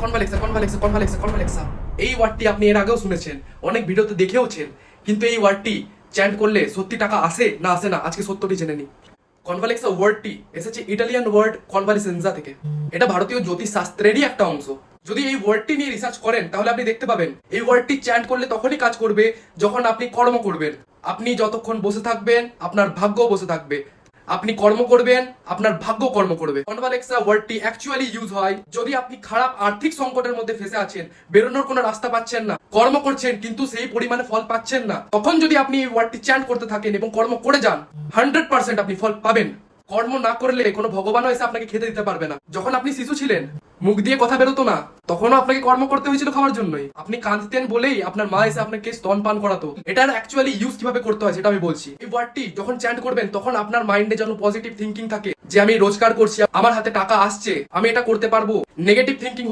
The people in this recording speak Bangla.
কনভালেক্সা কনভালেক্সা কনভালেক্সা কনভালেক্সা এই ওয়ার্ডটি আপনি এর আগেও শুনেছেন, অনেক ভিডিওতে দেখেওছেন, কিন্তু এই ওয়ার্ডটি চ্যান্ট করলে সত্যি টাকা আসে না আসে না, আজকে সত্যটি জেনে নি। কনভালেক্সা ওয়ার্ডটি এসেছে ইটালিয়ান ওয়ার্ড কনভালেসেন্সা থেকে। এটা ভারতীয় জ্যোতিষ শাস্ত্রেরই একটা অংশ। যদি এই ওয়ার্ডটি নিয়ে রিসার্চ করেন তাহলে আপনি দেখতে পাবেন এই ওয়ার্ডটি চ্যান্ট করলে তখনই কাজ করবে যখন আপনি কর্ম করবেন। আপনি যতক্ষণ বসে থাকবেন আপনার ভাগ্য বসে থাকবে, আপনি কর্ম করবেন আপনার ভাগ্য কর্ম করবে। কনভালেক্সা ওয়ার্ডটি অ্যাকচুয়ালি ইউজ হয় যদি আপনি খারাপ আর্থিক সংকটের মধ্যে ফেসে আছেন, বেরোনোর কোনো রাস্তা পাচ্ছেন না, কর্ম করছেন কিন্তু সেই পরিমাণে ফল পাচ্ছেন না, তখন যদি আপনি এই ওয়ার্ডটি চ্যান্ট করতে থাকেন এবং কর্ম করে যান 100% আপনি ফল পাবেন। কর্ম না করলে কোনো ভগবানও এসে আপনাকে খেতে দিতে পারবে না। যখন আপনি শিশু ছিলেন, মুখ দিয়ে কথা বেরোতো না, তখনও আপনাকে কর্ম করতে হয়েছিল খাওয়ার জন্যই। আপনি কাঁদতেন বলেই আপনার মা এসে আপনাকে স্তন পান করাতো। এটার অ্যাকচুয়ালি ইউজ কিভাবে করতে হয় সেটা আমি বলছি। এই ওয়ার্ডটি যখন চ্যান্ট করবেন তখন আপনার মাইন্ডে যেন পজিটিভ থিঙ্কিং থাকে যে আমি রোজগার করছি, আমার হাতে টাকা আসছে, আমি এটা করতে পারবো। Negative thinking